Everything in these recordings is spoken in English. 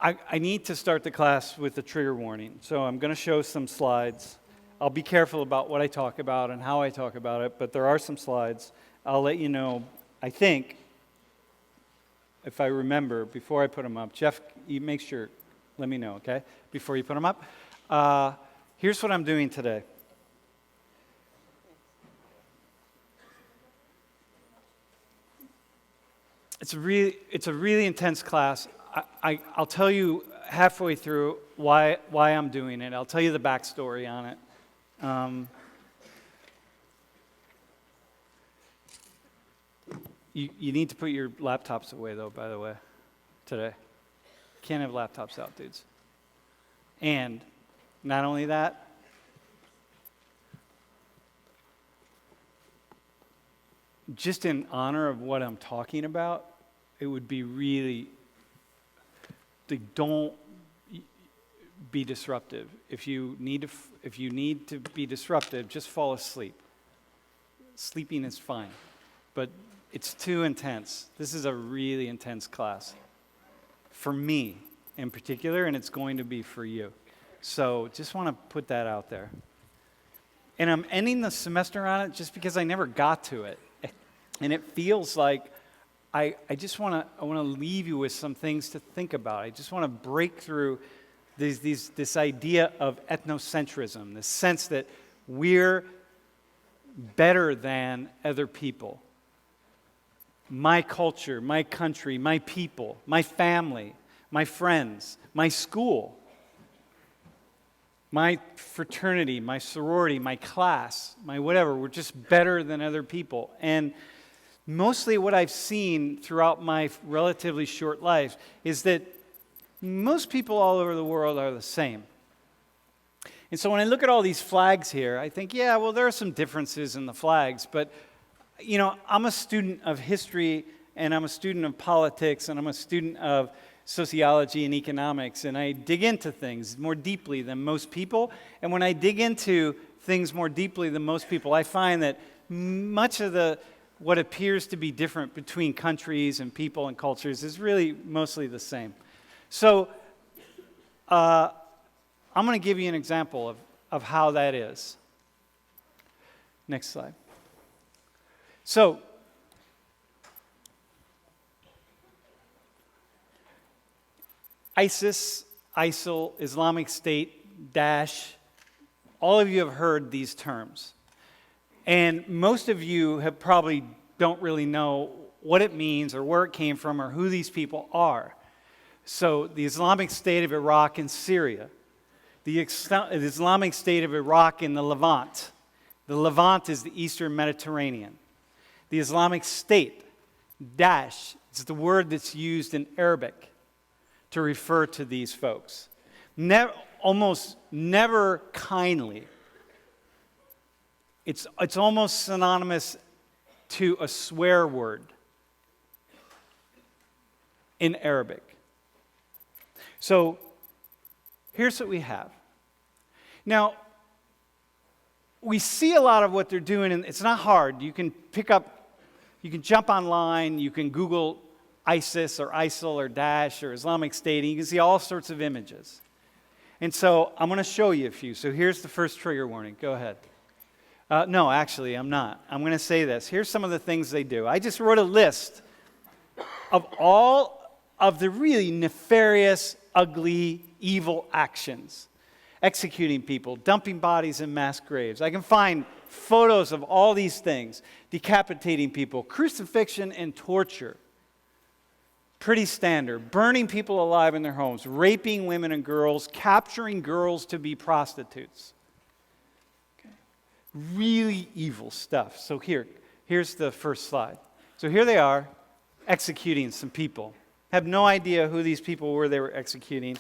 I need to start the class with a trigger warning, so I'm going to show some slides. I'll be careful about what I talk about and how I talk about it, but there are some slides. I'll let you know, I think, if I remember, before I put them up. Jeff, you make sure, let me know, okay, before you put them up. Here's what I'm doing today. It's a really intense class. I'll tell you halfway through why I'm doing it. I'll tell you the backstory on it. You need to put your laptops away, though, by the way, today. Can't have laptops out, dudes. And not only that, just in honor of what I'm talking about, it would be really, don't be disruptive. If you need to be disruptive, just fall asleep. Sleeping is fine, but it's too intense. This is a really intense class for me in particular, and it's going to be for you. So just want to put that out there. And I'm ending the semester on it just because I never got to it. And it feels like I want to leave you with some things to think about. I just want to break through this idea of ethnocentrism, this sense that we're better than other people. My culture, my country, my people, my family, my friends, my school, my fraternity, my sorority, my class, my whatever, we're just better than other people. And mostly what I've seen throughout my relatively short life is that most people all over the world are the same. And so when I look at all these flags here, I think, yeah, well, there are some differences in the flags, but, you know, I'm a student of history, and I'm a student of politics, and I'm a student of sociology and economics, and I dig into things more deeply than most people. And when I dig into things more deeply than most people, I find that much of what appears to be different between countries and people and cultures is really mostly the same. So I'm going to give you an example of how that is. Next slide. So ISIS, ISIL, Islamic State, Daesh, all of you have heard these terms. And most of you have probably don't really know what it means or where it came from or who these people are. So the Islamic State of Iraq and Syria, the Islamic State of Iraq in the Levant. The Levant is the Eastern Mediterranean. The Islamic State, Daesh, is the word that's used in Arabic to refer to these folks. Almost never kindly. It's almost synonymous to a swear word in Arabic. So here's what we have. Now, we see a lot of what they're doing, and it's not hard. You can jump online, you can Google ISIS or ISIL or Daesh or Islamic State, and you can see all sorts of images. And so I'm going to show you a few. So here's the first trigger warning. Go ahead. No, actually, I'm not. I'm going to say this. Here's some of the things they do. I just wrote a list of all of the really nefarious, ugly, evil actions. Executing people, dumping bodies in mass graves. I can find photos of all these things. Decapitating people, crucifixion and torture. Pretty standard. Burning people alive in their homes, raping women and girls, capturing girls to be prostitutes. Okay. Really evil stuff. So here's the first slide. So here they are, executing some people. Have no idea who these people were they were executing.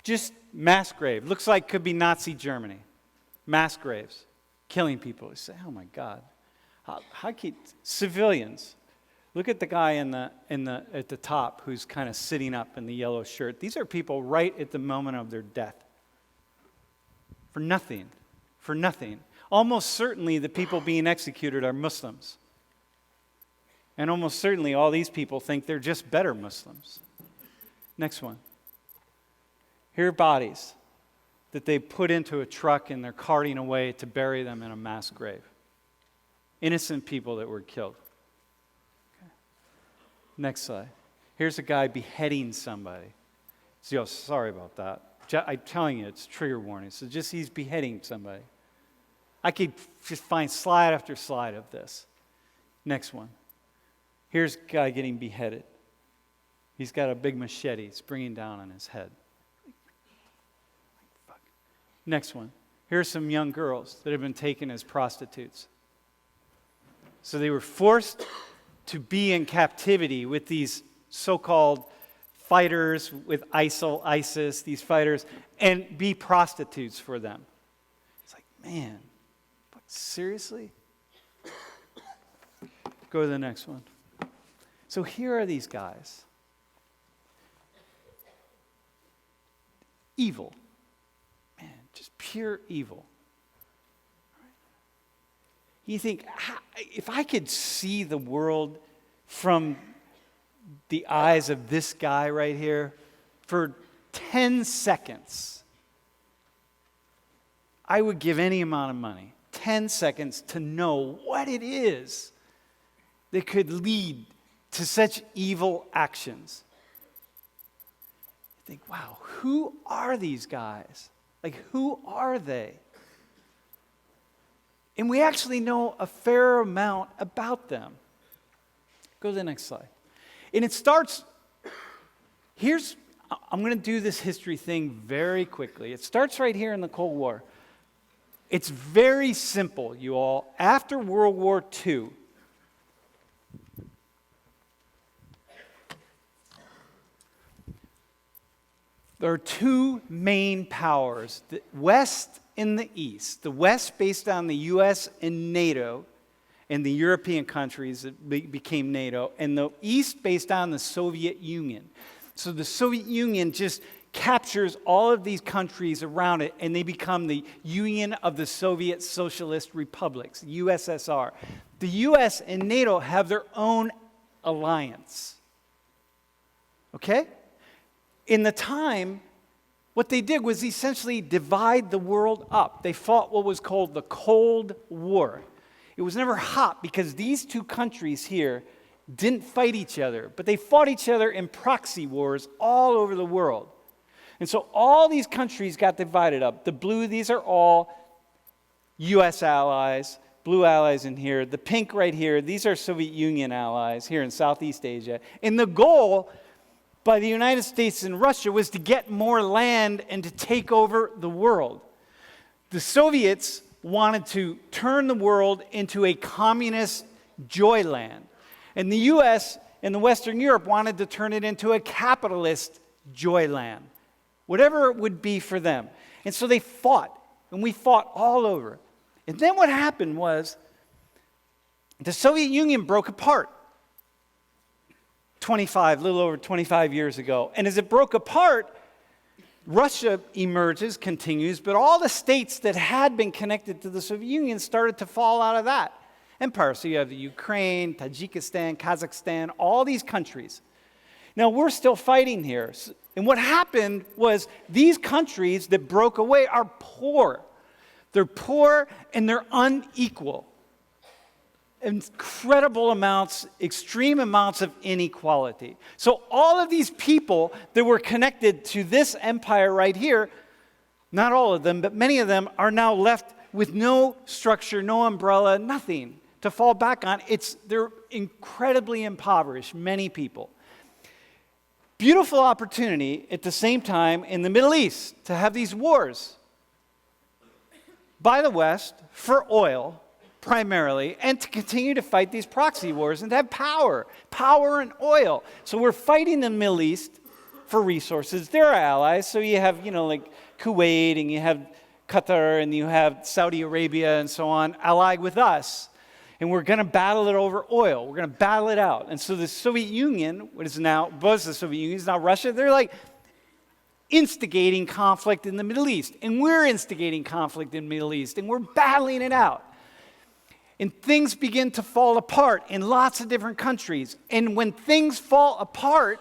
Just mass grave. Looks like could be Nazi Germany. Mass graves. Killing people. You say, oh my God. How keep civilians? Look at the guy at the top who's kind of sitting up in the yellow shirt. These are people right at the moment of their death. For nothing. For nothing. Almost certainly the people being executed are Muslims. And almost certainly all these people think they're just better Muslims. Next one. Here are bodies that they put into a truck and they're carting away to bury them in a mass grave. Innocent people that were killed. Okay. Next slide. Here's a guy beheading somebody. So, sorry about that. I'm telling you, it's trigger warning. So just he's beheading somebody. I could just find slide after slide of this. Next one. Here's a guy getting beheaded. He's got a big machete springing down on his head. Next one. Here's some young girls that have been taken as prostitutes. So they were forced to be in captivity with these so-called fighters with ISIL, ISIS, these fighters, and be prostitutes for them. It's like, man, seriously? Go to the next one. So here are these guys. Evil. Man, just pure evil. You think, if I could see the world from the eyes of this guy right here for 10 seconds, I would give any amount of money, 10 seconds, to know what it is that could lead to such evil actions. You think, wow, who are these guys? Like, who are they? And we actually know a fair amount about them. Go to the next slide. And it starts, I'm going to do this history thing very quickly. It starts right here in the Cold War. It's very simple, you all. After World War II, there are two main powers, the West and the East. The West based on the U.S. and NATO and the European countries that became NATO, and the East based on the Soviet Union. So the Soviet Union just captures all of these countries around it, and they become the Union of the Soviet Socialist Republics, USSR. The U.S. and NATO have their own alliance. Okay? In the time, what they did was essentially divide the world up. They fought what was called the Cold War. It was never hot because these two countries here didn't fight each other, but they fought each other in proxy wars all over the world. And so all these countries got divided up. The blue, these are all U.S. allies, blue allies in here. The pink right here, these are Soviet Union allies here in Southeast Asia. And the goal by the United States and Russia was to get more land and to take over the world. The Soviets wanted to turn the world into a communist joyland. And the U.S. and the Western Europe wanted to turn it into a capitalist joyland. Whatever it would be for them. And so they fought, and we fought all over. And then what happened was the Soviet Union broke apart. A little over 25 years ago. And as it broke apart, Russia emerges, continues, but all the states that had been connected to the Soviet Union started to fall out of that empire. So you have the Ukraine, Tajikistan, Kazakhstan, all these countries. Now we're still fighting here. And what happened was these countries that broke away are poor. They're poor and they're unequal. Incredible amounts, extreme amounts of inequality. So all of these people that were connected to this empire right here, not all of them, but many of them are now left with no structure, no umbrella, nothing to fall back on. They're incredibly impoverished, many people. Beautiful opportunity at the same time in the Middle East to have these wars by the West for oil, primarily, and to continue to fight these proxy wars and to have power and oil. So we're fighting in the Middle East for resources. They're our allies, so you have, like Kuwait, and you have Qatar, and you have Saudi Arabia, and so on, allied with us. And we're going to battle it over oil. We're going to battle it out. And so the Soviet Union, was the Soviet Union, is now Russia, they're like instigating conflict in the Middle East. And we're instigating conflict in the Middle East, and we're battling it out. And things begin to fall apart in lots of different countries. And when things fall apart,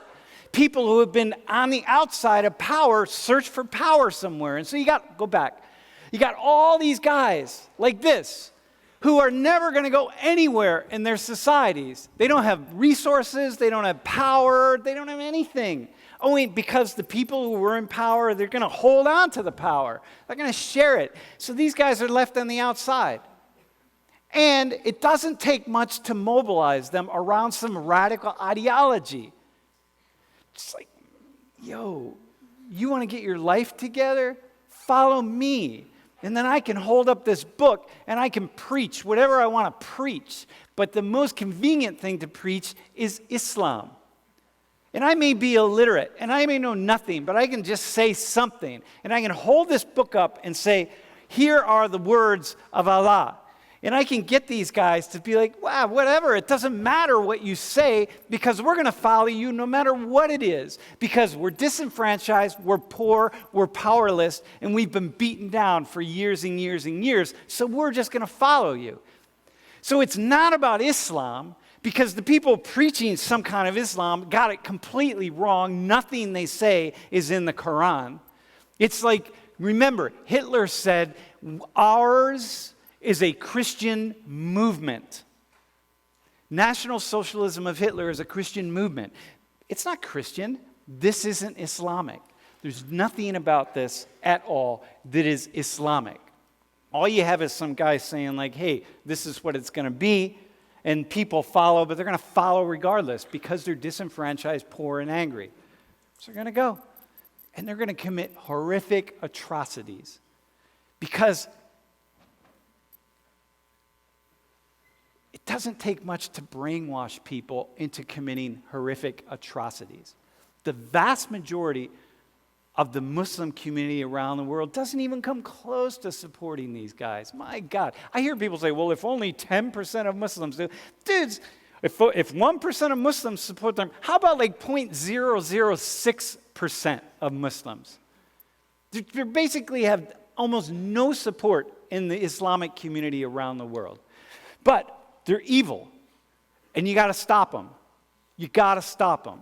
people who have been on the outside of power search for power somewhere. And so you got all these guys like this who are never going to go anywhere in their societies. They don't have resources, they don't have power, they don't have anything. Only because the people who were in power, they're going to hold on to the power. They're going to share it. So these guys are left on the outside. And it doesn't take much to mobilize them around some radical ideology. Just like, yo, you want to get your life together? Follow me. And then I can hold up this book and I can preach whatever I want to preach. But the most convenient thing to preach is Islam. And I may be illiterate and I may know nothing, but I can just say something. And I can hold this book up and say, here are the words of Allah. And I can get these guys to be like, wow, whatever, it doesn't matter what you say because we're going to follow you no matter what it is. Because we're disenfranchised, we're poor, we're powerless, and we've been beaten down for years and years and years. So we're just going to follow you. So it's not about Islam because the people preaching some kind of Islam got it completely wrong. Nothing they say is in the Quran. It's like, remember, Hitler said, ours is a Christian movement. National Socialism of Hitler is a Christian movement. It's not Christian. This isn't Islamic. There's nothing about this at all that is Islamic. All you have is some guy saying like, hey, this is what it's going to be, and people follow, but they're going to follow regardless because they're disenfranchised, poor, and angry. So they're going to go, and they're going to commit horrific atrocities because it doesn't take much to brainwash people into committing horrific atrocities. The vast majority of the Muslim community around the world doesn't even come close to supporting these guys. My God. I hear people say, well, if only 10% of Muslims do. Dudes, if 1% of Muslims support them, how about like 0.006% of Muslims? They basically have almost no support in the Islamic community around the world. But they're evil, and you got to stop them. You got to stop them.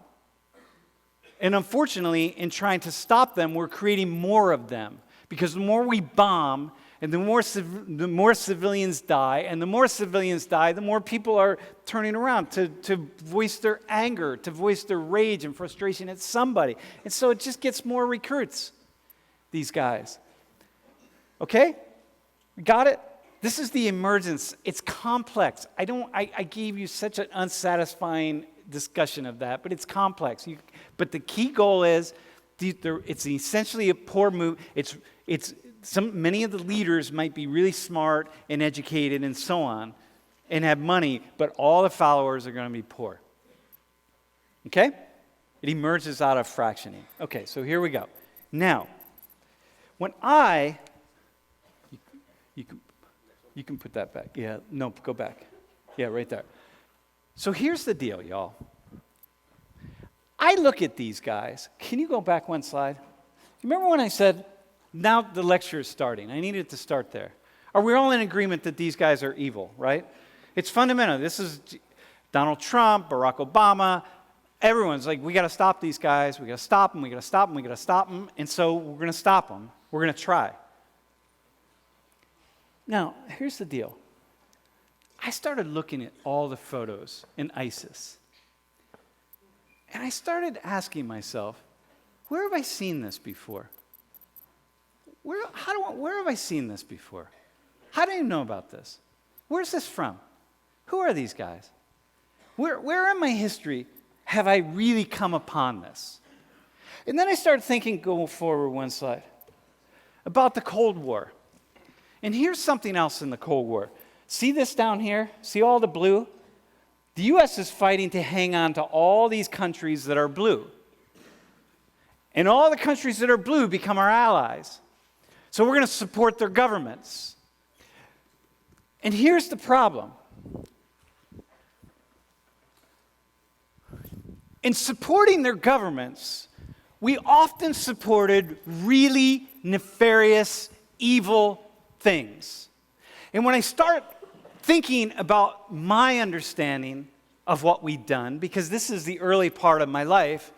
And unfortunately, in trying to stop them, we're creating more of them. Because the more we bomb, and the more civilians die, and the more civilians die, the more people are turning around to voice their anger, to voice their rage and frustration at somebody. And so it just gets more recruits, these guys. Okay? Got it? This is the emergence. It's complex. I gave you such an unsatisfying discussion of that, but it's complex. But the key goal is, it's essentially a poor move. Many of the leaders might be really smart and educated and so on, and have money, but all the followers are going to be poor. Okay? It emerges out of fractioning. Okay, so here we go. Now, when you can put that back. Yeah, no, go back. Yeah, right there. So here's the deal, y'all. I look at these guys. Can you go back one slide? Remember when I said, now the lecture is starting. I needed to start there. Are we all in agreement that these guys are evil, right? It's fundamental. This is Donald Trump, Barack Obama. Everyone's like, we got to stop these guys. We got to stop them. We got to stop them. We got to stop them. And so we're going to stop them. We're going to try. Now, here's the deal. I started looking at all the photos in ISIS. And I started asking myself, where have I seen this before? Where have I seen this before? How do you know about this? Where's this from? Who are these guys? Where in my history have I really come upon this? And then I started thinking, go forward one slide, about the Cold War. And here's something else in the Cold War. See this down here? See all the blue? The U.S. is fighting to hang on to all these countries that are blue. And all the countries that are blue become our allies. So we're going to support their governments. And here's the problem. In supporting their governments, we often supported really nefarious, evil things. And when I start thinking about my understanding of what we've done, because this is the early part of my life,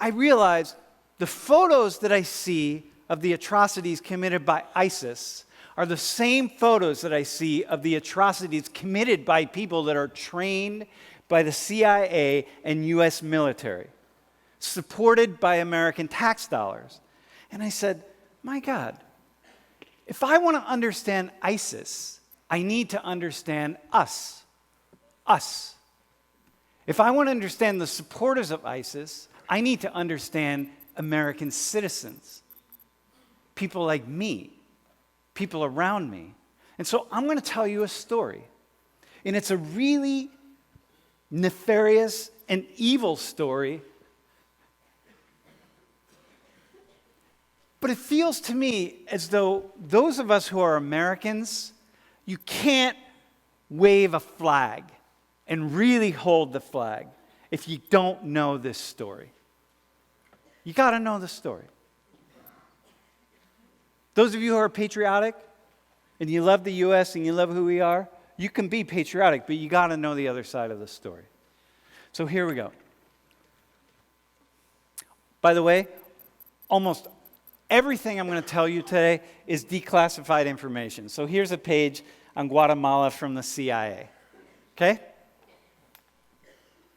I realized the photos that I see of the atrocities committed by ISIS are the same photos that I see of the atrocities committed by people that are trained by the CIA and U.S. military, supported by American tax dollars. And I said, my God, if I want to understand ISIS, I need to understand us. Us. If I want to understand the supporters of ISIS, I need to understand American citizens, people like me, people around me. And so I'm going to tell you a story. And it's a really nefarious and evil story. But it feels to me as though those of us who are Americans, you can't wave a flag and really hold the flag if you don't know this story. You got to know the story. Those of you who are patriotic and you love the U.S. and you love who we are, you can be patriotic, but you got to know the other side of the story. So here we go. By the way, almost everything I'm going to tell you today is declassified information. So here's a page on Guatemala from the CIA. Okay?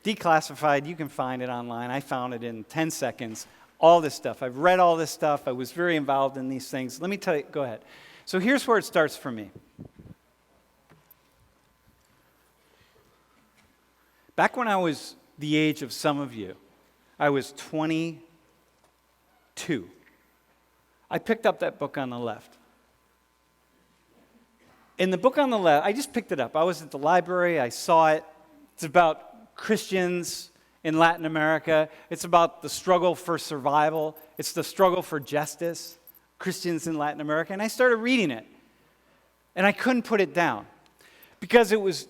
Declassified, you can find it online. I found it in 10 seconds. All this stuff. I've read all this stuff. I was very involved in these things. Let me tell you, go ahead. So here's where it starts for me. Back when I was the age of some of you, I was 22. I picked up that book on the left. In the book on the left, I just picked it up. I was at the library. I saw it. It's about Christians in Latin America. It's about the struggle for survival. It's the struggle for justice, Christians in Latin America. And I started reading it. And I couldn't put it down. Because it was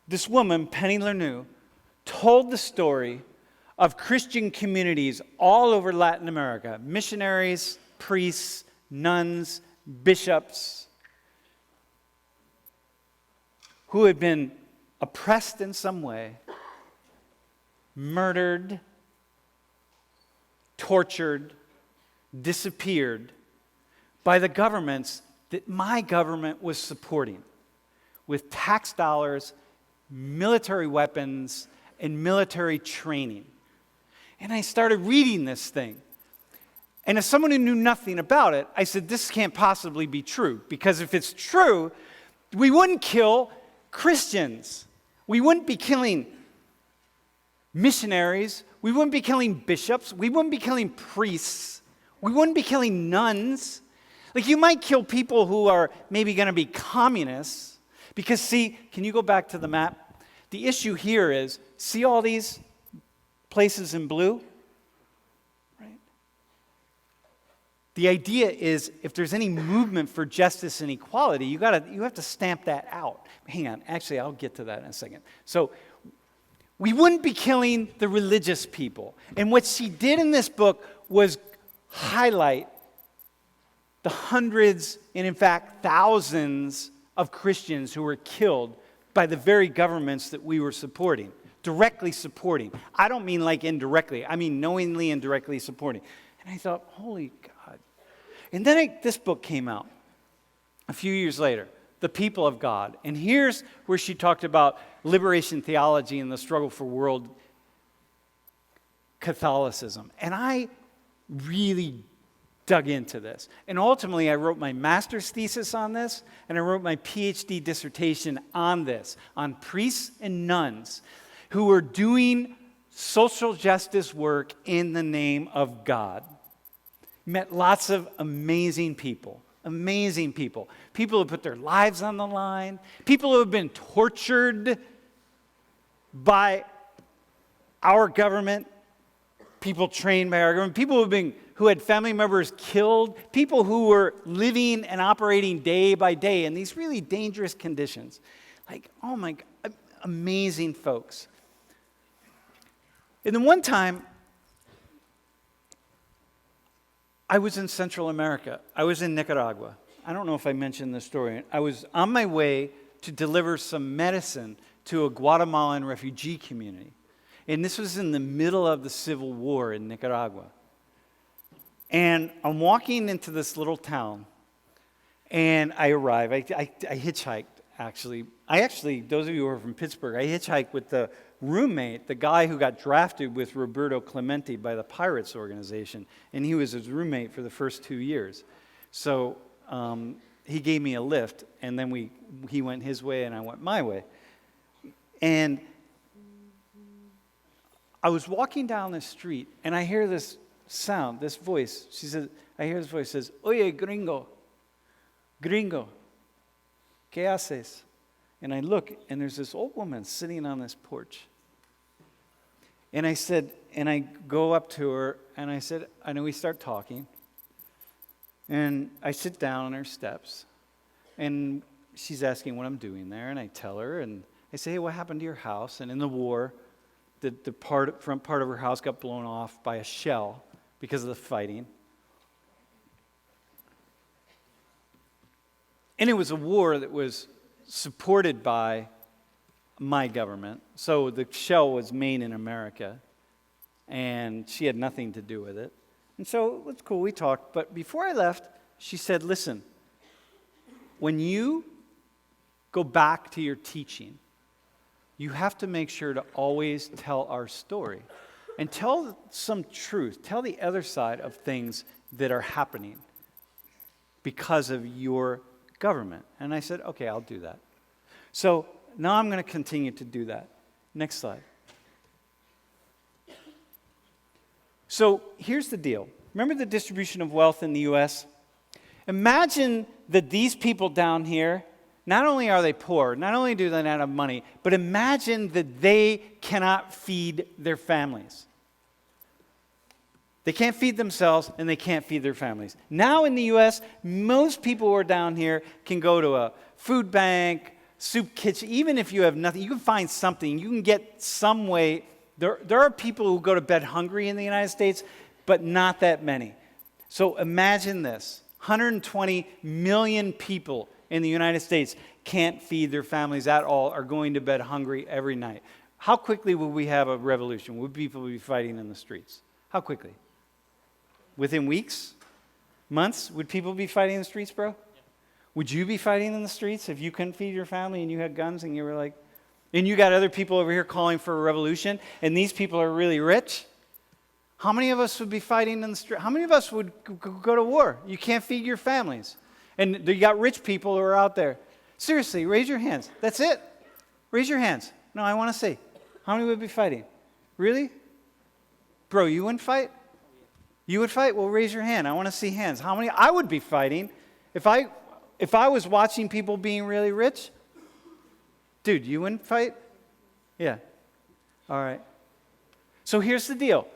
this woman, Penny Lareau, told the story of Christian communities all over Latin America. Missionaries, priests, nuns, bishops, who had been oppressed in some way, murdered, tortured, disappeared by the governments that my government was supporting with tax dollars, military weapons, and military training. And I started reading this thing. And as someone who knew nothing about it, I said, this can't possibly be true. Because if it's true, we wouldn't kill Christians. We wouldn't be killing missionaries. We wouldn't be killing bishops. We wouldn't be killing priests. We wouldn't be killing nuns. Like, you might kill people who are maybe going to be communists. Because, see, can you go back to the map? The issue here is, see all these places in blue? Right? The idea is, if there's any movement for justice and equality, you have to stamp that out. Hang on, actually, I'll get to that in a second. So, we wouldn't be killing the religious people. And what she did in this book was highlight the hundreds and, in fact, thousands of Christians who were killed by the very governments that we were supporting, directly supporting. I don't mean like indirectly. I mean knowingly and directly supporting. And I thought, holy God. And then this book came out a few years later, The People of God. And here's where she talked about liberation theology and the struggle for world Catholicism. And I really dug into this. And ultimately, I wrote my master's thesis on this, and I wrote my PhD dissertation on this, on priests and nuns who were doing social justice work in the name of God. Met lots of amazing people. Amazing people. People who put their lives on the line. People who have been tortured by our government. People trained by our government. People who had family members killed. People who were living and operating day by day in these really dangerous conditions. Like, oh my God, amazing folks. And then one time, I was in Central America. I was in Nicaragua. I don't know if I mentioned this story. I was on my way to deliver some medicine to a Guatemalan refugee community. And this was in the middle of the Civil War in Nicaragua. And I'm walking into this little town, and I arrive. I hitchhiked, actually. Those of you who are from Pittsburgh, I hitchhiked with the roommate, the guy who got drafted with Roberto Clemente by the Pirates organization, and he was his roommate for the first 2 years. So he gave me a lift, and then he went his way, and I went my way. And I was walking down the street, and I hear this sound, this voice. I hear this voice says, "Oye, gringo, ¿qué haces?" And I look, and there's this old woman sitting on this porch. And I go up to her, and I said, we start talking. And I sit down on her steps, and she's asking what I'm doing there, and I tell her, and I say, "Hey, what happened to your house?" And in the war, the front part of her house got blown off by a shell because of the fighting. And it was a war that was supported by my government. So the shell was made in America, and she had nothing to do with it. And so it was cool, we talked. But before I left, she said, "Listen, when you go back to your teaching, you have to make sure to always tell our story and tell some truth. Tell the other side of things that are happening because of your government." And I said, "Okay, I'll do that." So now I'm going to continue to do that. Next slide. So here's the deal. Remember the distribution of wealth in the U.S.? Imagine that these people down here, not only are they poor, not only do they not have money, but imagine that they cannot feed their families. They can't feed themselves, and they can't feed their families. Now in the U.S., most people who are down here can go to a food bank, soup kitchen. Even if you have nothing, you can find something. You can get some way. There are people who go to bed hungry in the United States, but not that many. So imagine this. 120 million people in the United States can't feed their families at all, are going to bed hungry every night. How quickly will we have a revolution? Would people be fighting in the streets? How quickly? Within weeks? Months? Would people be fighting in the streets, bro? Yeah. Would you be fighting in the streets if you couldn't feed your family and you had guns and you were like, and you got other people over here calling for a revolution, and these people are really rich? How many of us would be fighting in the street? How many of us would go to war? You can't feed your families. And you got rich people who are out there. Seriously, raise your hands. That's it. Raise your hands. No, I want to see. How many would be fighting? Really? Bro, you wouldn't fight? You would fight? Well, raise your hand. I want to see hands. How many? I would be fighting. If I was watching people being really rich, dude, you wouldn't fight? Yeah. All right. So here's the deal.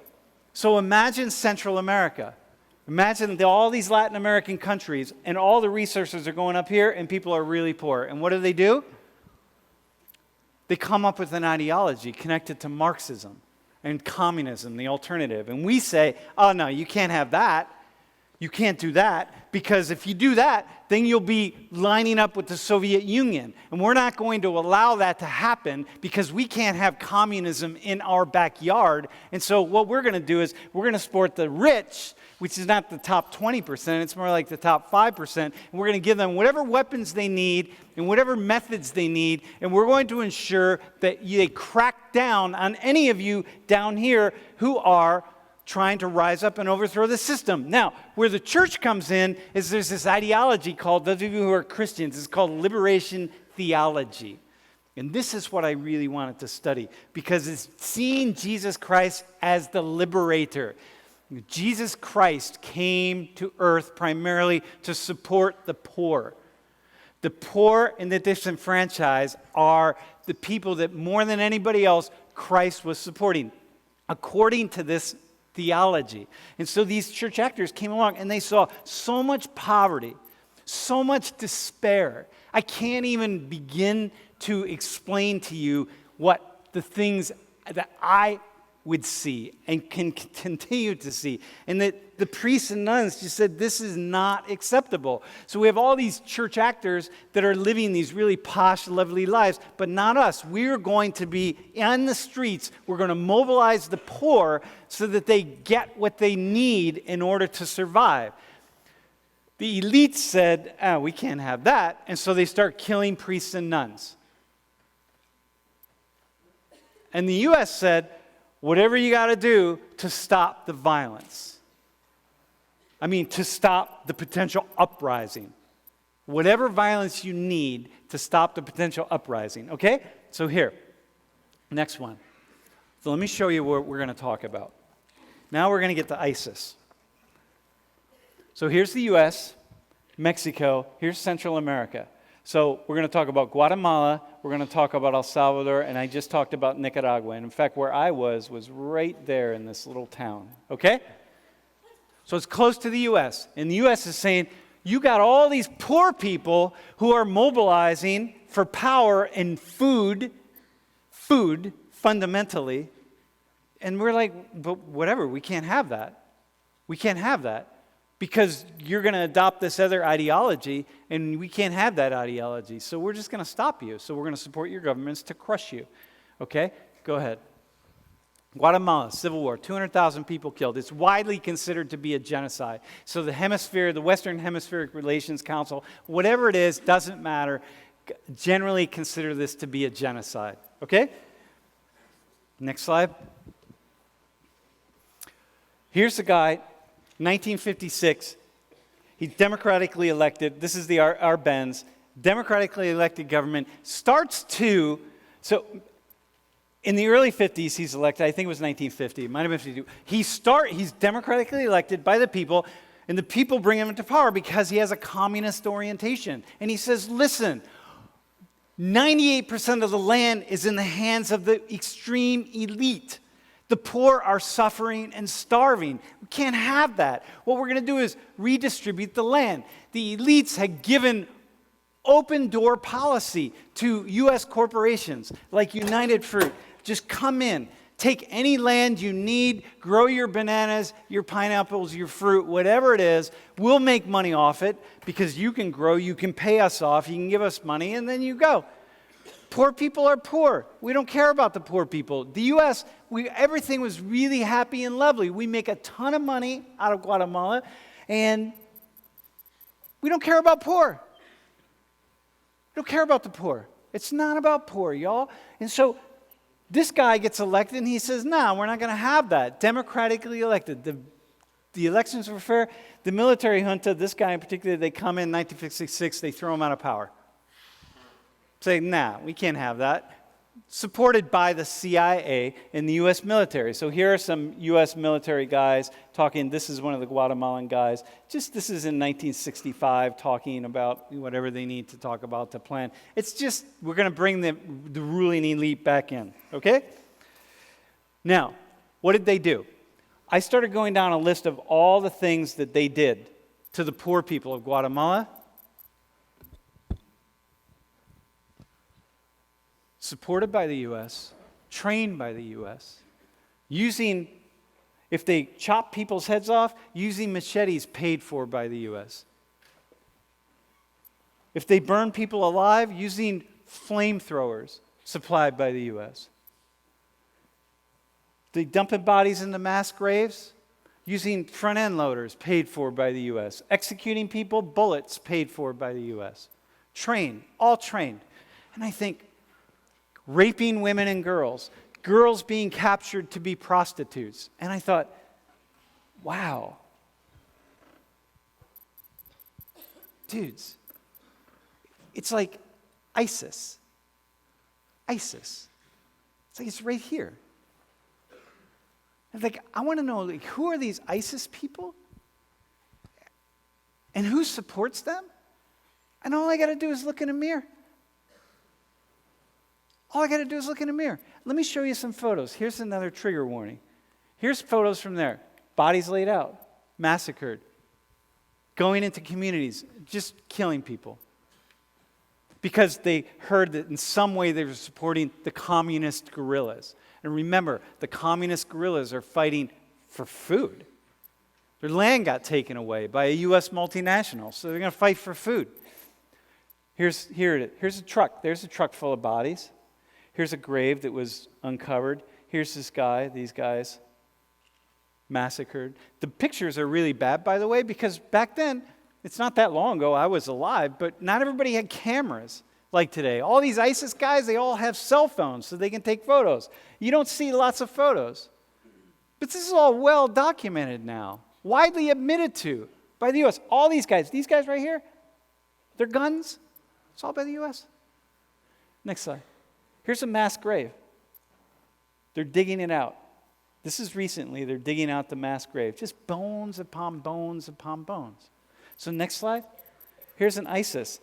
So imagine Central America. Imagine all these Latin American countries, and all the resources are going up here, and people are really poor. And what do? They come up with an ideology connected to Marxism and communism, the alternative. And we say, "Oh, no, you can't have that. You can't do that, because if you do that, then you'll be lining up with the Soviet Union. And we're not going to allow that to happen, because we can't have communism in our backyard. And so what we're going to do is we're going to support the rich, which is not the top 20%, it's more like the top 5%. And we're going to give them whatever weapons they need and whatever methods they need. And we're going to ensure that they crack down on any of you down here who are trying to rise up and overthrow the system." Now, where the church comes in is there's this ideology called, those of you who are Christians, it's called liberation theology. And this is what I really wanted to study, because it's seeing Jesus Christ as the liberator. Jesus Christ came to earth primarily to support the poor. The poor and the disenfranchised are the people that more than anybody else Christ was supporting, according to this theology. And so these church actors came along, and they saw so much poverty, so much despair. I can't even begin to explain to you what the things that I would see and can continue to see. And that the priests and nuns just said, this is not acceptable. So we have all these church actors that are living these really posh, lovely lives, but not us. We're going to be on the streets. We're going to mobilize the poor so that they get what they need in order to survive. The elites said, we can't have that. And so they start killing priests and nuns. And the U.S. said, whatever you got to do to stop the violence. To stop the potential uprising. Whatever violence you need to stop the potential uprising. Okay? So here, next one. So let me show you what we're going to talk about. Now we're going to get to ISIS. So here's the U.S., Mexico, here's Central America. So we're going to talk about Guatemala, we're going to talk about El Salvador, and I just talked about Nicaragua. And in fact, where I was right there in this little town. Okay? So it's close to the U.S. And the U.S. is saying, you got all these poor people who are mobilizing for power and food fundamentally. And we're like, but whatever, we can't have that. We can't have that. Because you're going to adopt this other ideology, and we can't have that ideology. So we're just going to stop you. So we're going to support your governments to crush you. Okay? Go ahead. Guatemala, civil war, 200,000 people killed. It's widely considered to be a genocide. So the Western Hemispheric Relations Council, whatever it is, doesn't matter. Generally consider this to be a genocide. Okay? Next slide. Here's a guy. 1956, he's democratically elected. This is the Arbenz. Democratically elected government starts to, so in the early 50s he's elected, I think it was 1950, it might have been 52. He's democratically elected by the people, and the people bring him into power because he has a communist orientation. And he says, listen, 98% of the land is in the hands of the extreme elite. The poor are suffering and starving. We can't have that. What we're going to do is redistribute the land. The elites had given open door policy to U.S. corporations like United Fruit. Just come in, take any land you need, grow your bananas, your pineapples, your fruit, whatever it is. We'll make money off it because you can grow, you can pay us off, you can give us money, and then you go. Poor people are poor. We don't care about the poor people. The U.S., everything was really happy and lovely. We make a ton of money out of Guatemala, and we don't care about poor. We don't care about the poor. It's not about poor, y'all. And so this guy gets elected, and he says, no, we're not going to have that. Democratically elected. The elections were fair. The military junta, this guy in particular, they come in 1956, they throw him out of power. Say, nah, we can't have that. Supported by the CIA and the U.S. military. So here are some U.S. military guys talking. This is one of the Guatemalan guys. This is in 1965 talking about whatever they need to talk about to plan. It's just, we're going to bring the ruling elite back in. Okay? Now, what did they do? I started going down a list of all the things that they did to the poor people of Guatemala. Supported by the U.S., trained by the U.S., if they chop people's heads off, using machetes paid for by the U.S. If they burn people alive, using flamethrowers supplied by the U.S. If they dumping bodies into mass graves, using front-end loaders paid for by the U.S. Executing people, bullets paid for by the U.S. Trained, all trained. And I think, raping women and girls being captured to be prostitutes. And I thought, wow. Dudes, it's like ISIS. It's like it's right here. I'm like, I want to know, who are these ISIS people? And who supports them? And all I got to do is look in a mirror. All I got to do is look in a mirror. Let me show you some photos. Here's another trigger warning. Here's photos from there. Bodies laid out, massacred, going into communities, just killing people. because they heard that in some way they were supporting the communist guerrillas. And remember, the communist guerrillas are fighting for food. Their land got taken away by a U.S. multinational, so they're going to fight for food. Here's a truck. There's a truck full of bodies. Here's a grave that was uncovered. Here's these guys massacred. The pictures are really bad, by the way, because back then, it's not that long ago, I was alive, but not everybody had cameras like today. All these ISIS guys, they all have cell phones so they can take photos. You don't see lots of photos. But this is all well documented now, widely admitted to by the U.S. All these guys right here, their guns, it's all by the U.S. Next slide. Here's a mass grave. They're digging it out. This is recently, they're digging out the mass grave. Just bones upon bones upon bones. So next slide. Here's an ISIS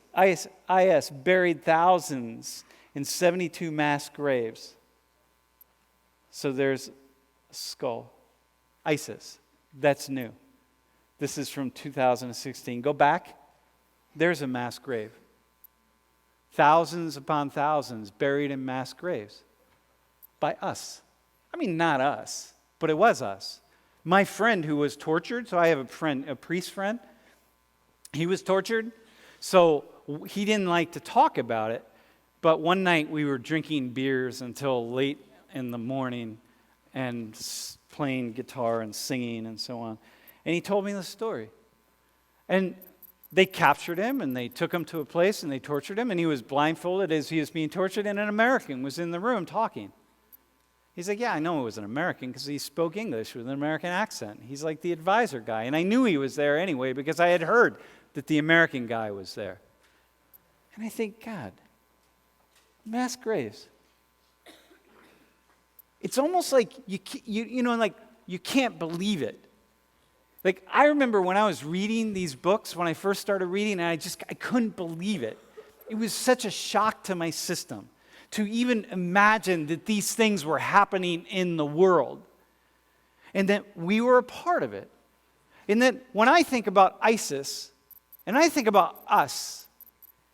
buried thousands in 72 mass graves. So there's a skull. ISIS. That's new. This is from 2016. Go back. There's a mass grave. Thousands upon thousands buried in mass graves. By us. I mean, not us, but it was us. My friend who was tortured, so I have a priest friend. He was tortured, so he didn't like to talk about it, but one night we were drinking beers until late in the morning and playing guitar and singing and so on. And he told me the story. And they captured him and they took him to a place and they tortured him, and he was blindfolded as he was being tortured, and an American was in the room talking. He's like, yeah, I know it was an American because he spoke English with an American accent. He's like the advisor guy. And I knew he was there anyway because I had heard that the American guy was there. And I think, God, mass graves. It's almost like you can't believe it. Like, I remember when I was reading these books, when I first started reading, and I couldn't believe it. It was such a shock to my system to even imagine that these things were happening in the world and that we were a part of it. And that when I think about ISIS and I think about us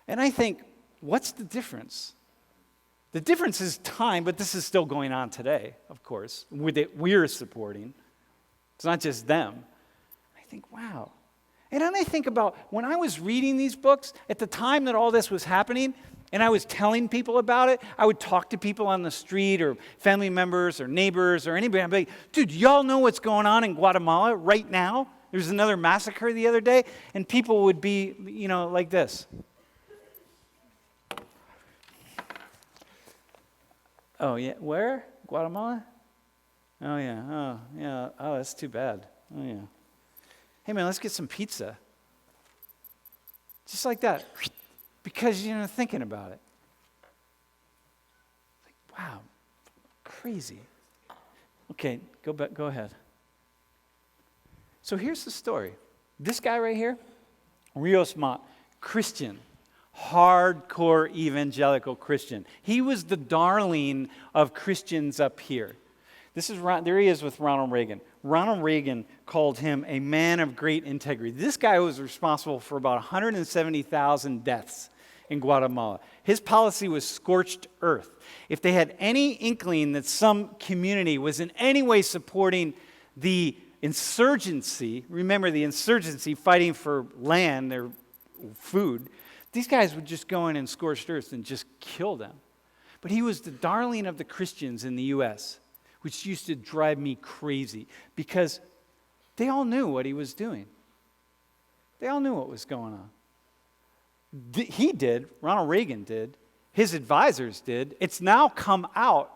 and I think, what's the difference? The difference is time, but this is still going on today, of course, with it we're supporting. It's not just them. I think, wow. And then I think about when I was reading these books, at the time that all this was happening, and I was telling people about it, I would talk to people on the street or family members or neighbors or anybody. I'd be like, dude, y'all know what's going on in Guatemala right now? There's another massacre the other day. And people would be, like this. Oh, yeah, where? Guatemala? Oh, yeah. Oh, that's too bad. Oh, yeah. Hey, man, let's get some pizza. Just like that. Because you're thinking about it. Like, wow, crazy. Okay, go ahead. So here's the story. This guy right here, Rios Montt, Christian, hardcore evangelical Christian. He was the darling of Christians up here. There he is with Ronald Reagan. Ronald Reagan called him a man of great integrity. This guy was responsible for about 170,000 deaths in Guatemala. His policy was scorched earth. If they had any inkling that some community was in any way supporting the insurgency, remember the insurgency fighting for land, their food, these guys would just go in and scorched earth and just kill them. But he was the darling of the Christians in the U.S., which used to drive me crazy because they all knew what he was doing. They all knew what was going on. He did, Ronald Reagan did, his advisors did. It's now come out,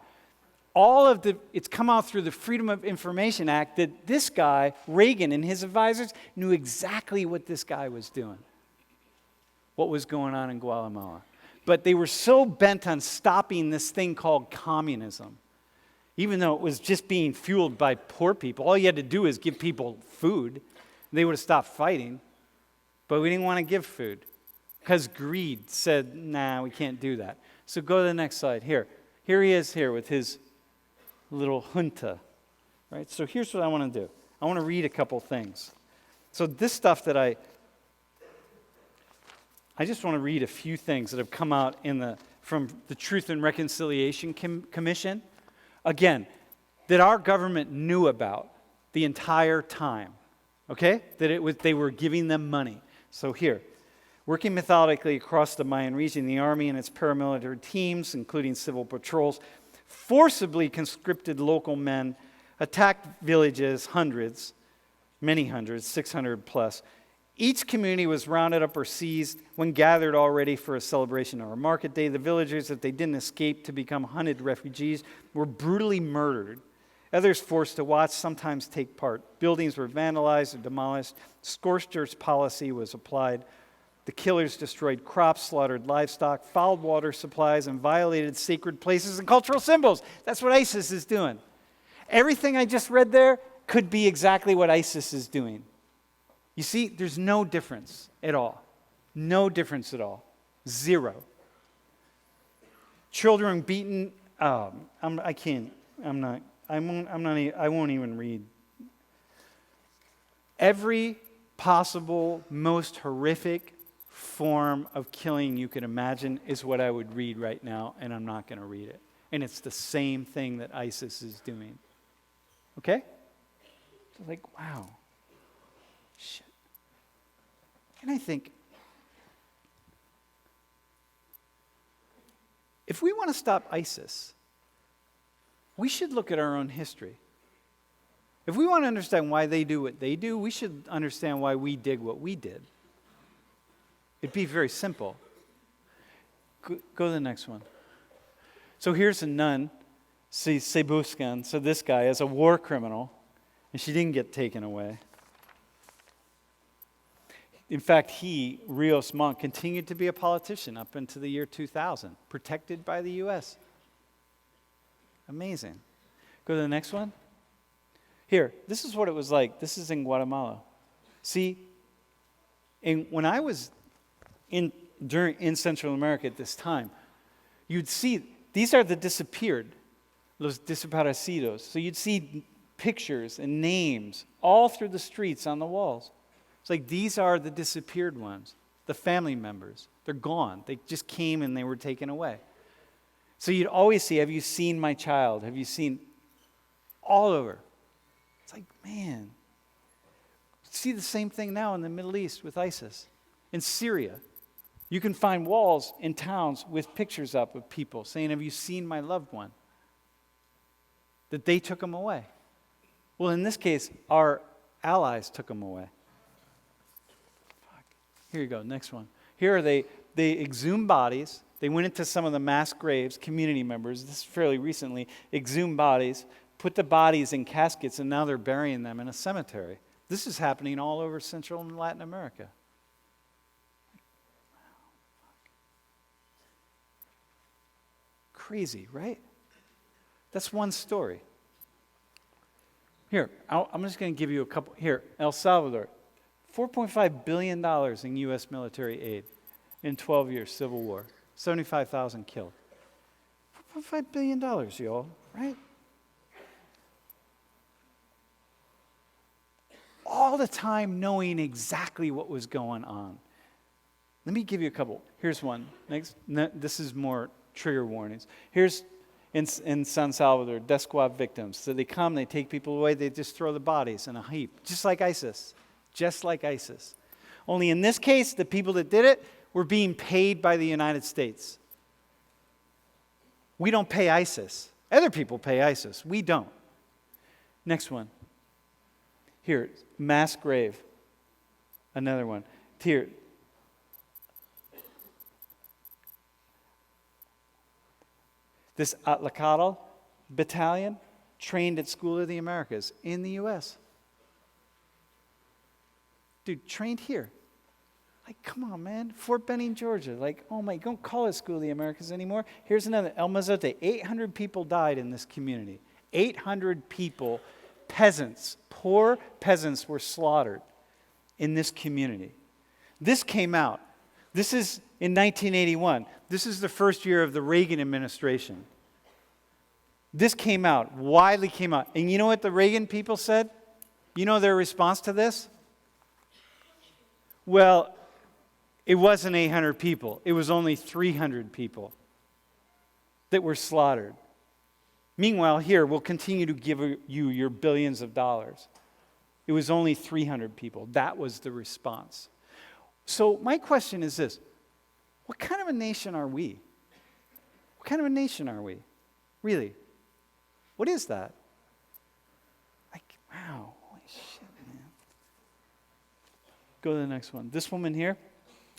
it's come out through the Freedom of Information Act that this guy, Reagan, and his advisors knew exactly what this guy was doing, what was going on in Guatemala. But they were so bent on stopping this thing called communism, even though it was just being fueled by poor people. All you had to do is give people food, and they would have stopped fighting. But we didn't want to give food because greed said, nah, we can't do that. So go to the next slide. Here he is here with his little junta. Right? So here's what I want to do. I want to read a couple things. So this stuff that I just want to read a few things that have come out from the Truth and Reconciliation Commission. Again, that our government knew about the entire time. Okay? That they were giving them money. So here, working methodically across the Mayan region, the Army and its paramilitary teams, including civil patrols, forcibly conscripted local men, attacked villages, hundreds, many hundreds, 600 plus. Each community was rounded up or seized when gathered already for a celebration or a market day. The villagers, if they didn't escape to become hunted refugees, were brutally murdered. Others forced to watch, sometimes take part. Buildings were vandalized or demolished. Scorched earth policy was applied. The killers destroyed crops, slaughtered livestock, fouled water supplies, and violated sacred places and cultural symbols. That's what ISIS is doing. Everything I just read there could be exactly what ISIS is doing. You see, there's no difference at all. No difference at all. Zero. Children beaten. I won't even read. Every possible, most horrific form of killing you could imagine is what I would read right now, and I'm not going to read it. And it's the same thing that ISIS is doing. Okay? It's like, wow. Shit. And I think, if we want to stop ISIS, we should look at our own history. If we want to understand why they do what they do, we should understand why we did what we did. It'd be very simple. Go to the next one. So here's a nun, Sebuskan. So this guy is a war criminal, and she didn't get taken away. In fact, Rios Monk, continued to be a politician up into the year 2000, protected by the U.S. Amazing. Go to the next one. Here, this is what it was like. This is in Guatemala. See, when I was in Central America at this time, you'd see, these are the disappeared, los desaparecidos. So you'd see pictures and names all through the streets on the walls. It's like, these are the disappeared ones, the family members. They're gone. They just came and they were taken away. So you'd always see, have you seen my child? Have you seen, all over. It's like, man. See the same thing now in the Middle East with ISIS. In Syria, you can find walls in towns with pictures up of people saying, have you seen my loved one? That they took him away. Well, in this case, our allies took him away. Here you go, next one. Here they exhumed bodies. They went into some of the mass graves, community members, this is fairly recently, exhumed bodies, put the bodies in caskets, and now they're burying them in a cemetery. This is happening all over Central and Latin America. Crazy, right? That's one story. Here, I'm just going to give you a couple. Here, El Salvador, $4.5 billion in U.S. military aid in 12 years, civil war, 75,000 killed. $4.5 billion, y'all, right? All the time knowing exactly what was going on. Let me give you a couple. Here's one. Next, this is more trigger warnings. Here's in San Salvador, death squad victims. So they come, they take people away, they just throw the bodies in a heap, just like ISIS. Just like ISIS. Only in this case, the people that did it were being paid by the United States. We don't pay ISIS. Other people pay ISIS. We don't. Next one. Here, mass grave. Another one. Here. This Atlacatal battalion trained at School of the Americas in the U.S. Dude, trained here. Like, come on, man. Fort Benning, Georgia. Like, oh my, don't call it School of the Americas anymore. Here's another. El Mazote. 800 people died in this community. 800 people, peasants, poor peasants were slaughtered in this community. This came out. This is in 1981. This is the first year of the Reagan administration. This came out, widely came out. And you know what the Reagan people said? You know their response to this? Well, it wasn't 800 people. It was only 300 people that were slaughtered. Meanwhile, here, we'll continue to give you your billions of dollars. It was only 300 people. That was the response. So my question is this. What kind of a nation are we? What kind of a nation are we? Really? What is that? Like, wow, holy shit, man. Go to the next one. This woman here,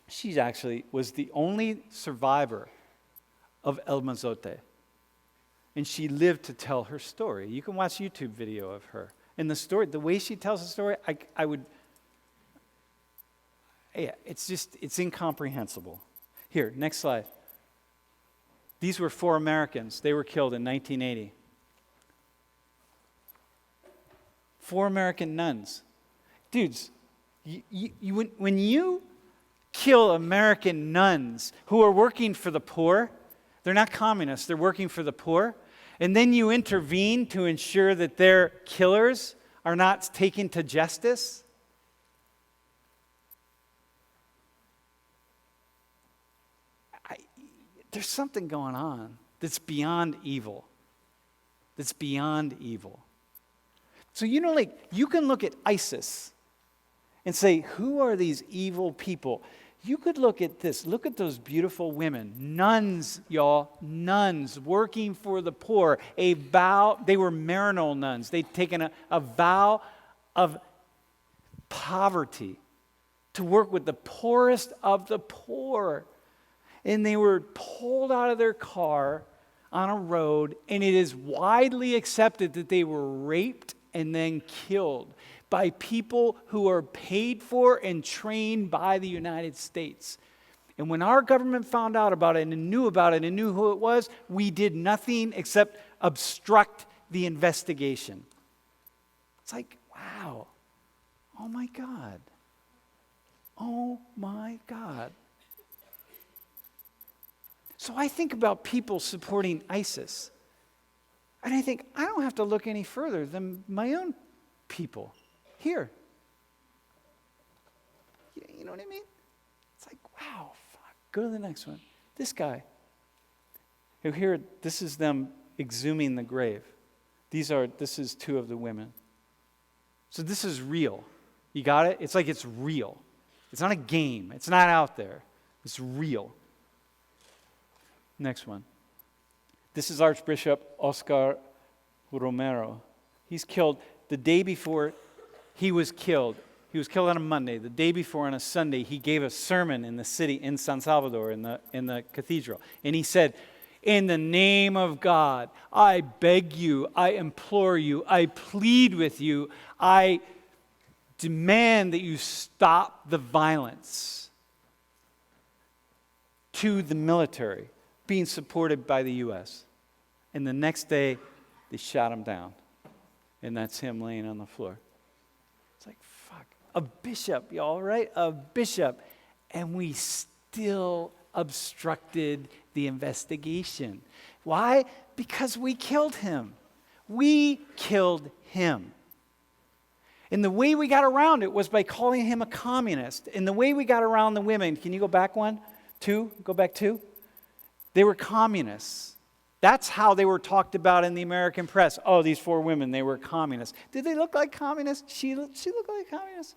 she actually was the only survivor of El Mazote. And she lived to tell her story. You can watch a YouTube video of her. And the story, the way she tells the story, it's incomprehensible. Here, next slide. These were 4 Americans. They were killed in 1980. 4 American nuns. Dudes, when you kill American nuns who are working for the poor, they're not communists, they're working for the poor, and then you intervene to ensure that their killers are not taken to justice, there's something going on that's beyond evil. That's beyond evil. So, you can look at ISIS and say, who are these evil people? You could look at this. Look at those beautiful women. Nuns, y'all. Nuns working for the poor. A vow. They were Maryknoll nuns. They'd taken a vow of poverty to work with the poorest of the poor. And they were pulled out of their car on a road, and it is widely accepted that they were raped and then killed by people who are paid for and trained by the United States. And when our government found out about it and knew about it and knew who it was, we did nothing except obstruct the investigation. It's like, wow. Oh my God. Oh my God. So I think about people supporting ISIS. And I think, I don't have to look any further than my own people here. You know what I mean? It's like, wow, fuck. Go to the next one. This guy. Here, this is them exhuming the grave. This is 2 of the women. So this is real. You got it? It's like it's real. It's not a game. It's not out there. It's real. Next one. This is Archbishop Oscar Romero. He's killed the day before he was killed. He was killed on a Monday. The day before, on a Sunday, he gave a sermon in the city, in San Salvador, in the cathedral. And he said, in the name of God, I beg you, I implore you, I plead with you, I demand that you stop the violence to the military being supported by the U.S. And the next day, they shot him down. And that's him laying on the floor. It's like, fuck. A bishop, y'all, right? A bishop. And we still obstructed the investigation. Why? Because we killed him. We killed him. And the way we got around it was by calling him a communist. And the way we got around the women, can you go back 1? 2? Go back 2? They were communists. That's how they were talked about in the American press. Oh, these 4 women, they were communists. Did they look like communists? She looked like a communist?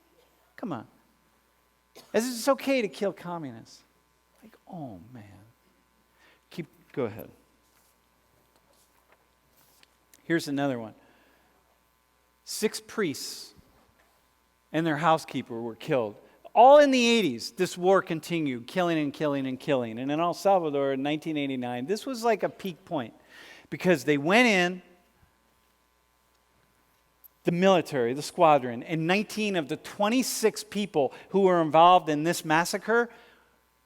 Come on. It's okay to kill communists. Like, oh, man. Go ahead. Here's another one. 6 priests and their housekeeper were killed. All in the 80s, this war continued, killing and killing and killing. And in El Salvador in 1989, this was like a peak point because they went in, the military, the squadron, and 19 of the 26 people who were involved in this massacre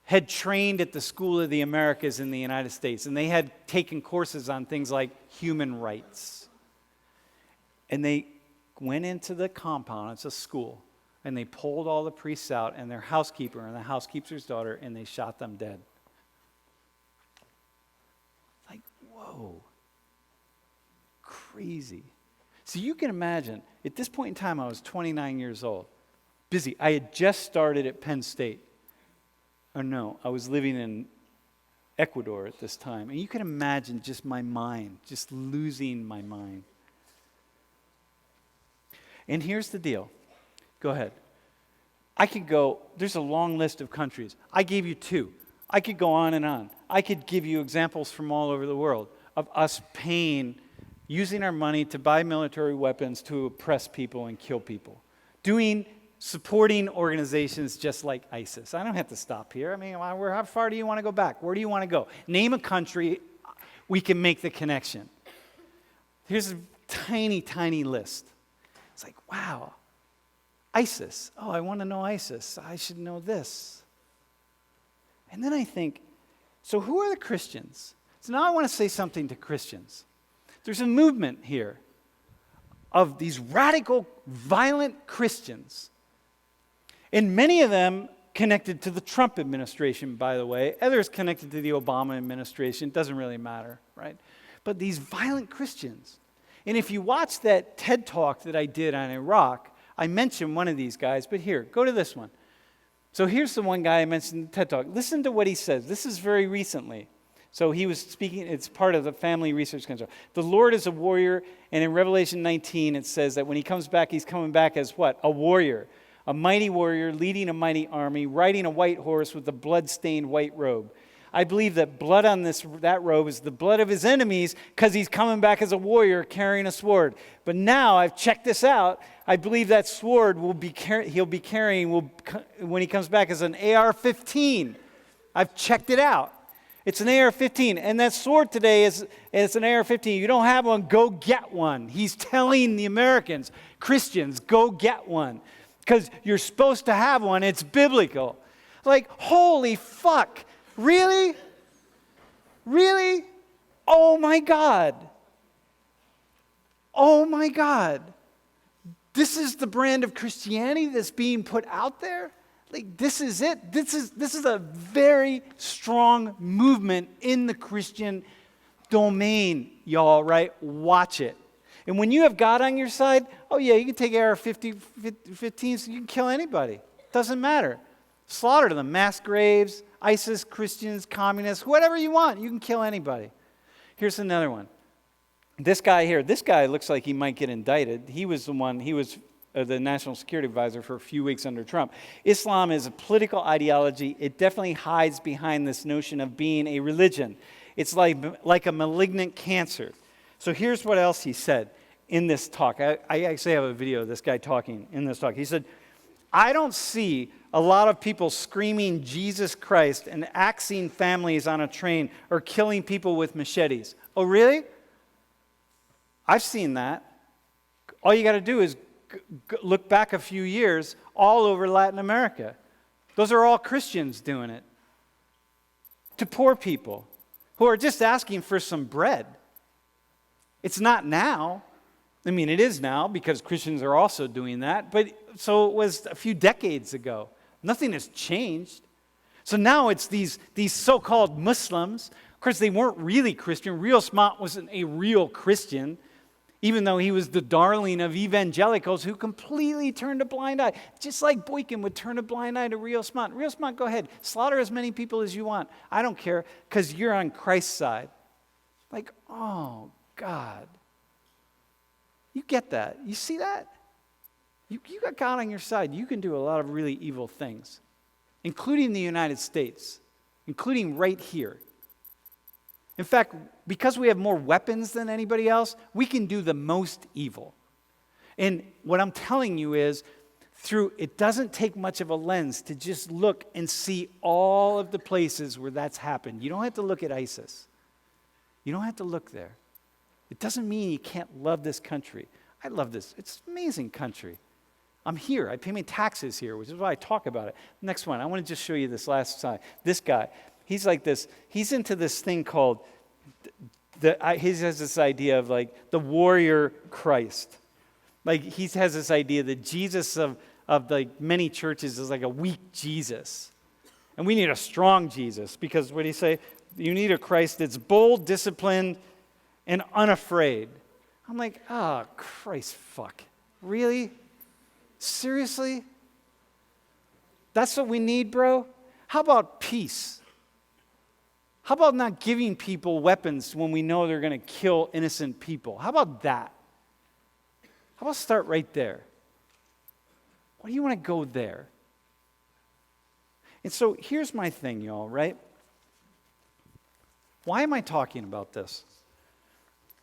had trained at the School of the Americas in the United States. And they had taken courses on things like human rights. And they went into the compound, it's a school, and they pulled all the priests out and their housekeeper and the housekeeper's daughter, and they shot them dead. Like, whoa. Crazy. So you can imagine, at this point in time, I was 29 years old. Busy. I had just started at Penn State. or no, I was living in Ecuador at this time. And you can imagine just my mind, just losing my mind. And here's the deal. Go ahead. I could go, there's a long list of countries. I gave you 2. I could go on and on. I could give you examples from all over the world of us paying, using our money to buy military weapons to oppress people and kill people. Supporting organizations just like ISIS. I don't have to stop here. I mean, how far do you want to go back? Where do you want to go? Name a country, we can make the connection. Here's a tiny, tiny list. It's like, wow, ISIS. Oh, I want to know ISIS. I should know this. And then I think, so who are the Christians? So now I want to say something to Christians. There's a movement here of these radical, violent Christians. And many of them connected to the Trump administration, by the way. Others connected to the Obama administration. It doesn't really matter, right? But these violent Christians. And if you watch that TED Talk that I did on Iraq, I mentioned one of these guys, but here, go to this one. So here's the one guy I mentioned in the TED Talk. Listen to what he says. This is very recently. So he was speaking, it's part of the Family Research Council. The Lord is a warrior, and in Revelation 19 it says that when he comes back, he's coming back as what? A warrior. A mighty warrior leading a mighty army, riding a white horse with a blood-stained white robe. I believe that blood on that robe is the blood of his enemies because he's coming back as a warrior carrying a sword. But now I've checked this out. I believe that sword he'll be carrying when he comes back as an AR-15. I've checked it out. It's an AR-15, and that sword today is an AR-15. You don't have one, go get one. He's telling the Americans, Christians, go get one. Because you're supposed to have one. It's biblical. Like, holy fuck. Really? Really? Oh my God. Oh my God. This is the brand of Christianity that's being put out there? Like, this is it. This is a very strong movement in the Christian domain, y'all, right? Watch it. And when you have God on your side, oh yeah, you can take AR-15s, you can kill anybody. Doesn't matter. Slaughter them, mass graves, ISIS, Christians, communists, whatever you want, you can kill anybody. Here's another one. This guy here, this guy looks like he might get indicted. He was the national security advisor for a few weeks under Trump. Islam is a political ideology. It definitely hides behind this notion of being a religion. It's like a malignant cancer. So here's what else he said in this talk. I actually have a video of this guy talking in this talk. He said, I don't see a lot of people screaming Jesus Christ and axing families on a train or killing people with machetes. Oh, really? I've seen that. All you got to do is look back a few years all over Latin America. Those are all Christians doing it to poor people who are just asking for some bread. It's not now. I mean, it is now because Christians are also doing that, but so it was a few decades ago. Nothing has changed. So now it's these so-called Muslims. Of course, they weren't really Christian. Real Smart wasn't a real Christian, even though he was the darling of evangelicals who completely turned a blind eye. Just like Boykin would turn a blind eye to Real Smart. Real Smart, go ahead. Slaughter as many people as you want. I don't care because you're on Christ's side. Like, oh, God. You get that. You see that? You got God on your side. You can do a lot of really evil things, including the United States, including right here. In fact, because we have more weapons than anybody else, we can do the most evil. And what I'm telling you is, it doesn't take much of a lens to just look and see all of the places where that's happened. You don't have to look at ISIS. You don't have to look there. It doesn't mean you can't love this country. I love this. It's an amazing country. I'm here. I pay my taxes here, which is why I talk about it. Next one. I want to just show you this last slide. This guy. He's like this. He's into this thing called, he has this idea of like the warrior Christ. Like he has this idea that Jesus of like many churches is like a weak Jesus. And we need a strong Jesus because what do you say? You need a Christ that's bold, disciplined, and unafraid. I'm like, oh, Christ, fuck. Really? Seriously? That's what we need, bro? How about peace? How about not giving people weapons when we know they're going to kill innocent people? How about that? How about start right there? Why do you want to go there? And so here's my thing, y'all, right? Why am I talking about this?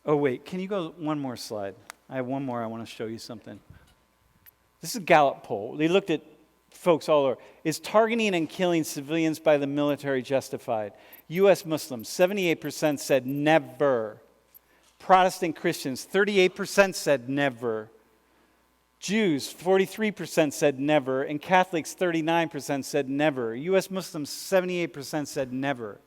Oh, wait, can you go one more slide? I have one more. I want to show you something. This is a Gallup poll. They looked at folks all over. Is targeting and killing civilians by the military justified? U.S. Muslims, 78% said never. Protestant Christians, 38% said never. Jews, 43% said never. And Catholics, 39% said never. U.S. Muslims, 78% said never.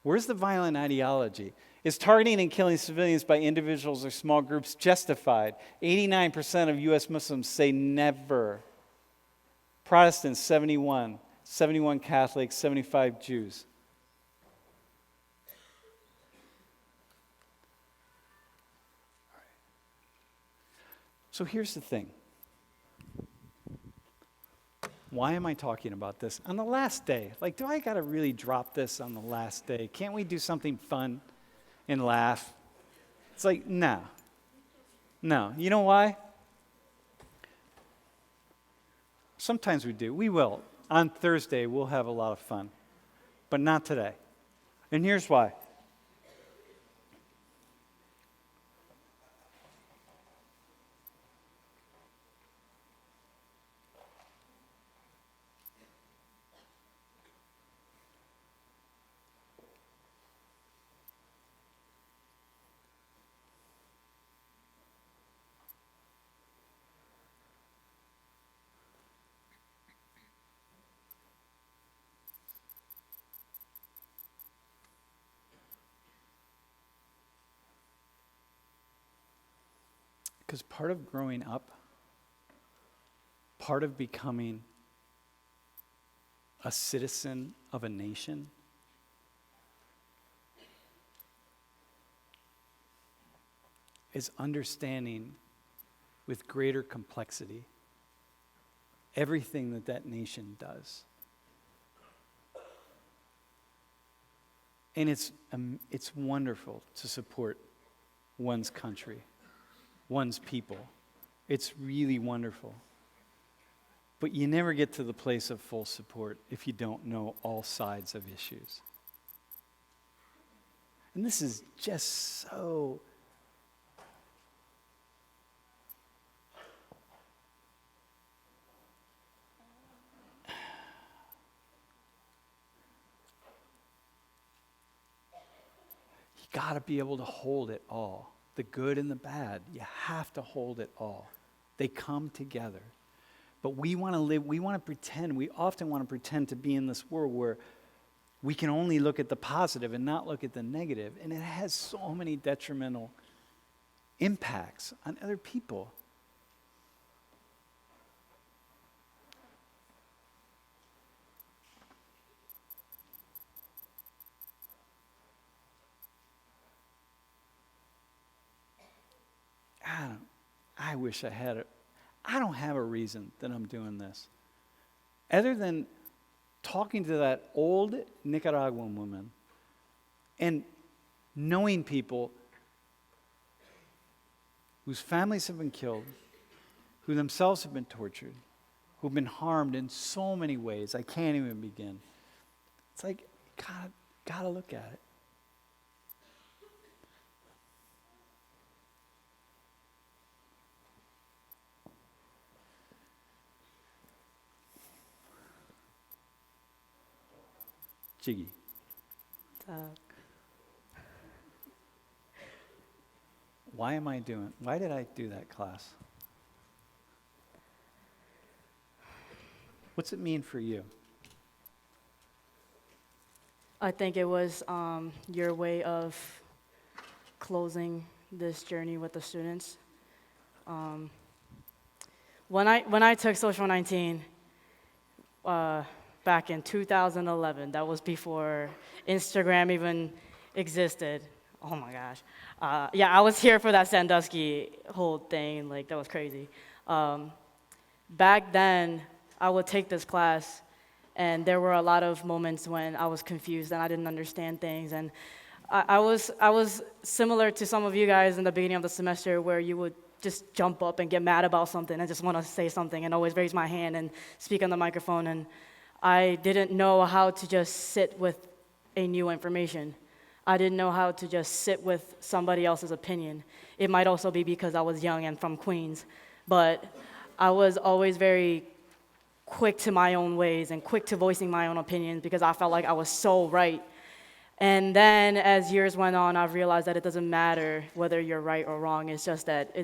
Where's the violent ideology? Is targeting and killing civilians by individuals or small groups justified? 89% of U.S. Muslims say never. Protestants, 71. 71 Catholics, 75 Jews. So here's the thing. Why am I talking about this? On the last day, like, do I got to really drop this on the last day? Can't we do something fun and laugh? It's like, no. No. You know why? Sometimes we do. We will. On Thursday, we'll have a lot of fun. But not today. And here's why. Because part of growing up, part of becoming a citizen of a nation is understanding with greater complexity everything that that nation does. And it's wonderful to support one's country, one's people. It's really wonderful. But you never get to the place of full support if you don't know all sides of issues. And this is just so you got to be able to hold it all. The good and the bad, you have to hold it all. They come together. But we want to live, we want to pretend, we often want to pretend to be in this world where we can only look at the positive and not look at the negative. And it has so many detrimental impacts on other people. I wish I had it. I don't have a reason that I'm doing this. Other than talking to that old Nicaraguan woman and knowing people whose families have been killed, who themselves have been tortured, who've been harmed in so many ways, I can't even begin. It's like, gotta look at it. Jiggy. Why did I do that class? What's it mean for you? I think it was your way of closing this journey with the students. When I took Social 19, back in 2011. That was before Instagram even existed. Oh my gosh. I was here for that Sandusky whole thing. Like, that was crazy. Back then, I would take this class, and there were a lot of moments when I was confused and I didn't understand things. And I was similar to some of you guys in the beginning of the semester, where you would just jump up and get mad about something and just want to say something and always raise my hand and speak on the microphone. And I didn't know how to just sit with a new information. I didn't know how to just sit with somebody else's opinion. It might also be because I was young and from Queens, but I was always very quick to my own ways and quick to voicing my own opinions because I felt like I was so right. And then as years went on, I've realized that it doesn't matter whether you're right or wrong. It's just that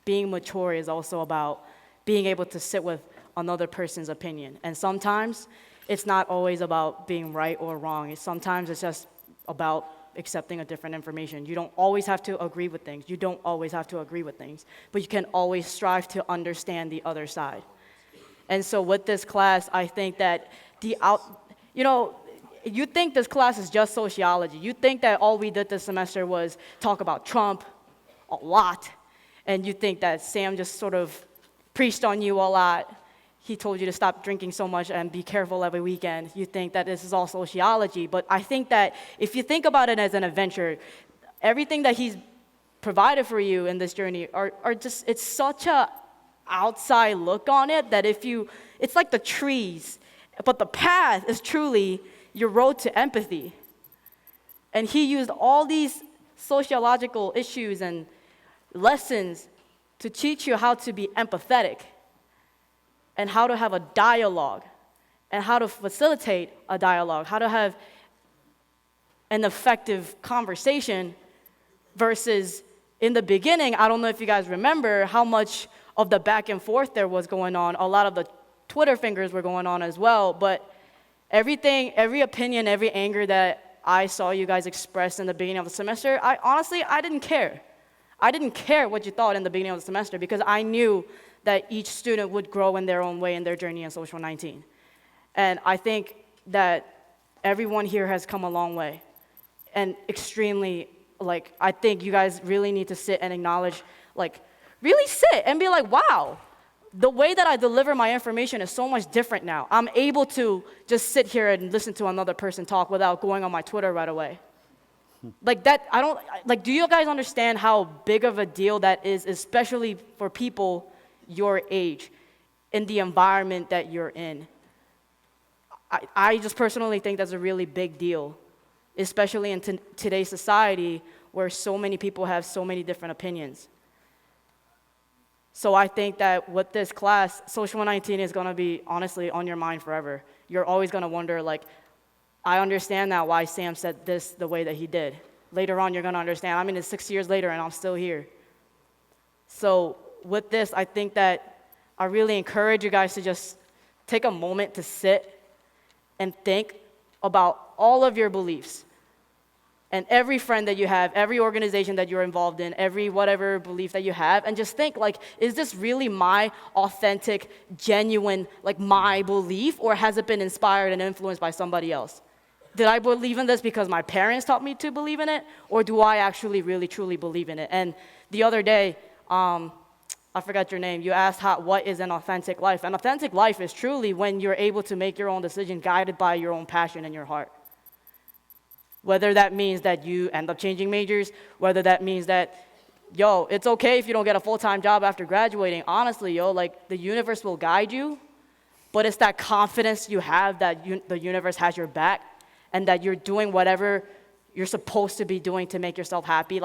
being mature is also about being able to sit with another person's opinion. And sometimes it's not always about being right or wrong. Sometimes it's just about accepting a different information. You don't always have to agree with things. You don't always have to agree with things. But you can always strive to understand the other side. And so with this class, I think that you think this class is just sociology. You think that all we did this semester was talk about Trump a lot. And you think that Sam just sort of preached on you a lot. He told you to stop drinking so much and be careful every weekend. You think that this is all sociology. But I think that if you think about it as an adventure, everything that he's provided for you in this journey are just, it's such a outside look on it that it's like the trees, but the path is truly your road to empathy. And he used all these sociological issues and lessons to teach you how to be empathetic and how to have a dialogue and how to facilitate a dialogue, how to have an effective conversation versus in the beginning, I don't know if you guys remember how much of the back and forth there was going on. A lot of the Twitter fingers were going on as well, but everything, every opinion, every anger that I saw you guys express in the beginning of the semester, I didn't care. I didn't care what you thought in the beginning of the semester because I knew that each student would grow in their own way in their journey in Social 19. And I think that everyone here has come a long way. And extremely, I think you guys really need to sit and acknowledge, really sit and be like, wow, the way that I deliver my information is so much different now. I'm able to just sit here and listen to another person talk without going on my Twitter right away. Do you guys understand how big of a deal that is, especially for people your age, in the environment that you're in? I just personally think that's a really big deal, especially in today's society where so many people have so many different opinions. So I think that with this class, Social 19 is going to be, honestly, on your mind forever. You're always going to wonder, I understand now why Sam said this the way that he did. Later on, you're going to understand. It's 6 years later, and I'm still here. So with this, I think that I really encourage you guys to just take a moment to sit and think about all of your beliefs. And every friend that you have, every organization that you're involved in, every whatever belief that you have, and just think, is this really my authentic, genuine, my belief, or has it been inspired and influenced by somebody else? Did I believe in this because my parents taught me to believe in it, or do I actually really, truly believe in it? And the other day, I forgot your name, you asked what is an authentic life? An authentic life is truly when you're able to make your own decision guided by your own passion in your heart. Whether that means that you end up changing majors, whether that means that, it's okay if you don't get a full-time job after graduating. Honestly, the universe will guide you, but it's that confidence you have that the universe has your back and that you're doing whatever you're supposed to be doing to make yourself happy.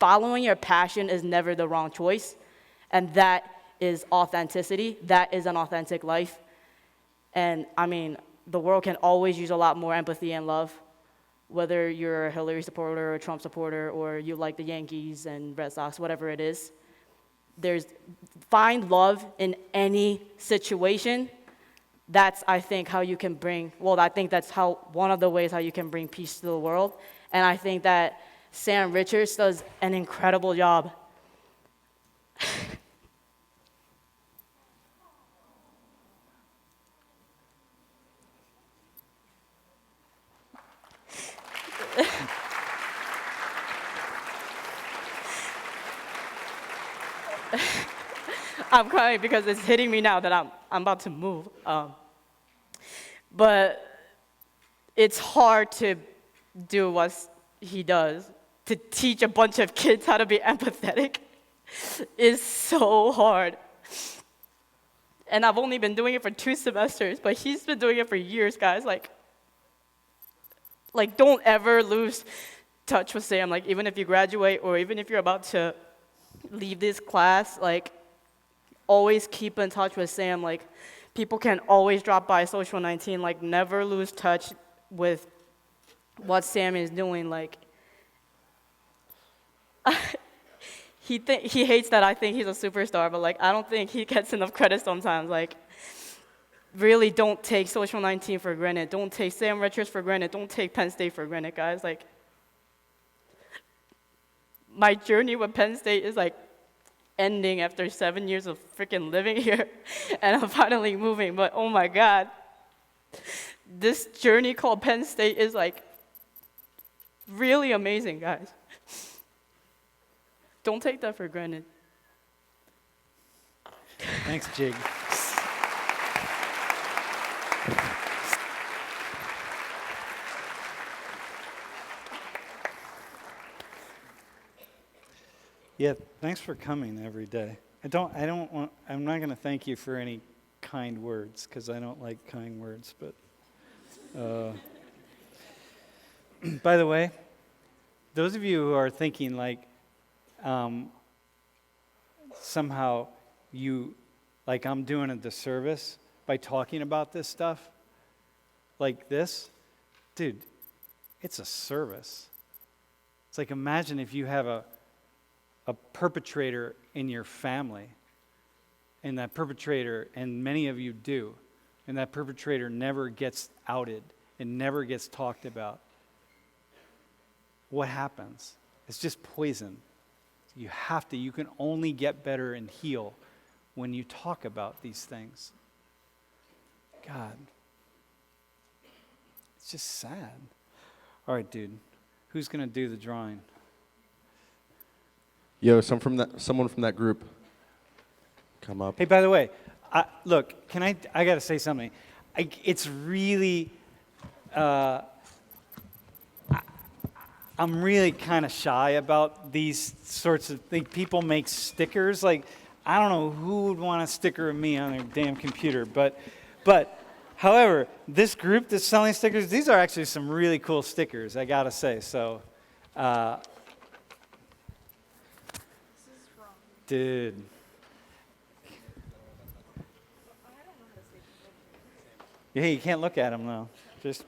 Following your passion is never the wrong choice, and that is authenticity. That is an authentic life. And, the world can always use a lot more empathy and love. Whether you're a Hillary supporter or a Trump supporter or you like the Yankees and Red Sox, whatever it is, find love in any situation. That's, I think, how you can that's one of the ways how you can bring peace to the world. And I think that Sam Richards does an incredible job. I'm crying because it's hitting me now that I'm about to move. But it's hard to do what he does. To teach a bunch of kids how to be empathetic is so hard. And I've only been doing it for 2 semesters, but he's been doing it for years, guys. Like don't ever lose touch with Sam. Like, even if you graduate or even if you're about to leave this class, like, always keep in touch with Sam. Like, people can always drop by Social 19. Like, never lose touch with what Sam is doing. Like, he hates that I think he's a superstar, but like, I don't think he gets enough credit sometimes. Like, really don't take Social 19 for granted. Don't take Sam Richards for granted. Don't take Penn State for granted, guys. Like, my journey with Penn State is like ending after 7 years of freaking living here, and I'm finally moving. But oh my God, this journey called Penn State is like really amazing, guys. Don't take that for granted. Thanks, Jig. Yeah, thanks for coming every day. I'm not going to thank you for any kind words, because I don't like kind words, but by the way, those of you who are thinking like somehow I'm doing a disservice by talking about this stuff like this, dude, it's a service. It's like, imagine if you have a perpetrator in your family, and that perpetrator, and many of you do, and that perpetrator never gets outed and never gets talked about. What happens? It's just poison. You can only get better and heal when you talk about these things. God, it's just sad. All right, dude, who's going to do the drawing? Yo, someone from that group, come up. Hey, by the way, look, I got to say something. It's really, I'm really kind of shy about these sorts of things. People make stickers. Like, I don't know who would want a sticker of me on their damn computer. But however, this group that's selling stickers, these are actually some really cool stickers, I got to say. So, dude. Yeah, you can't look at them, though. Just...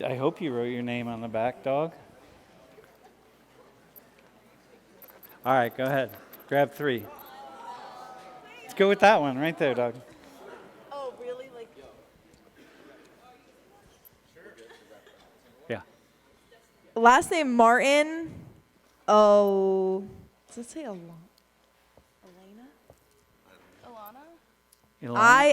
I hope you wrote your name on the back, dog. All right, go ahead. Grab 3. Let's go with that one right there, dog. Oh, really? Like... Yeah. Last name Martin. Oh, does it say Elena? Ilana? I